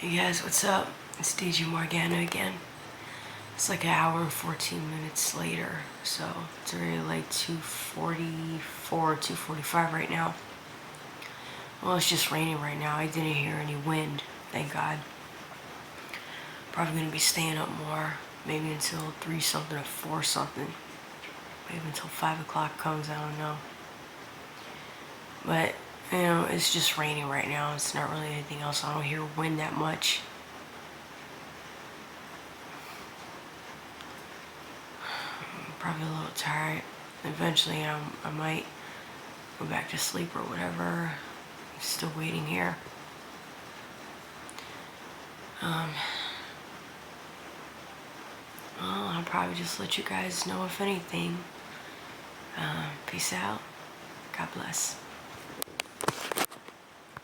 Hey guys, what's up? It's DJ Morgana again. It's like an hour and 14 minutes later, so it's already like 2:44, 2:45 right now. Well, it's just raining right now. I didn't hear any wind, thank God. Probably gonna be staying up more, maybe until 3 something or 4 something. Maybe until 5 o'clock comes, I don't know. But, you know, it's just raining right now. It's not really anything else. I don't hear wind that much. Probably a little tired. Eventually, I might go back to sleep or whatever. I'm still waiting here. Well, I'll probably just let you guys know if anything. Peace out. God bless.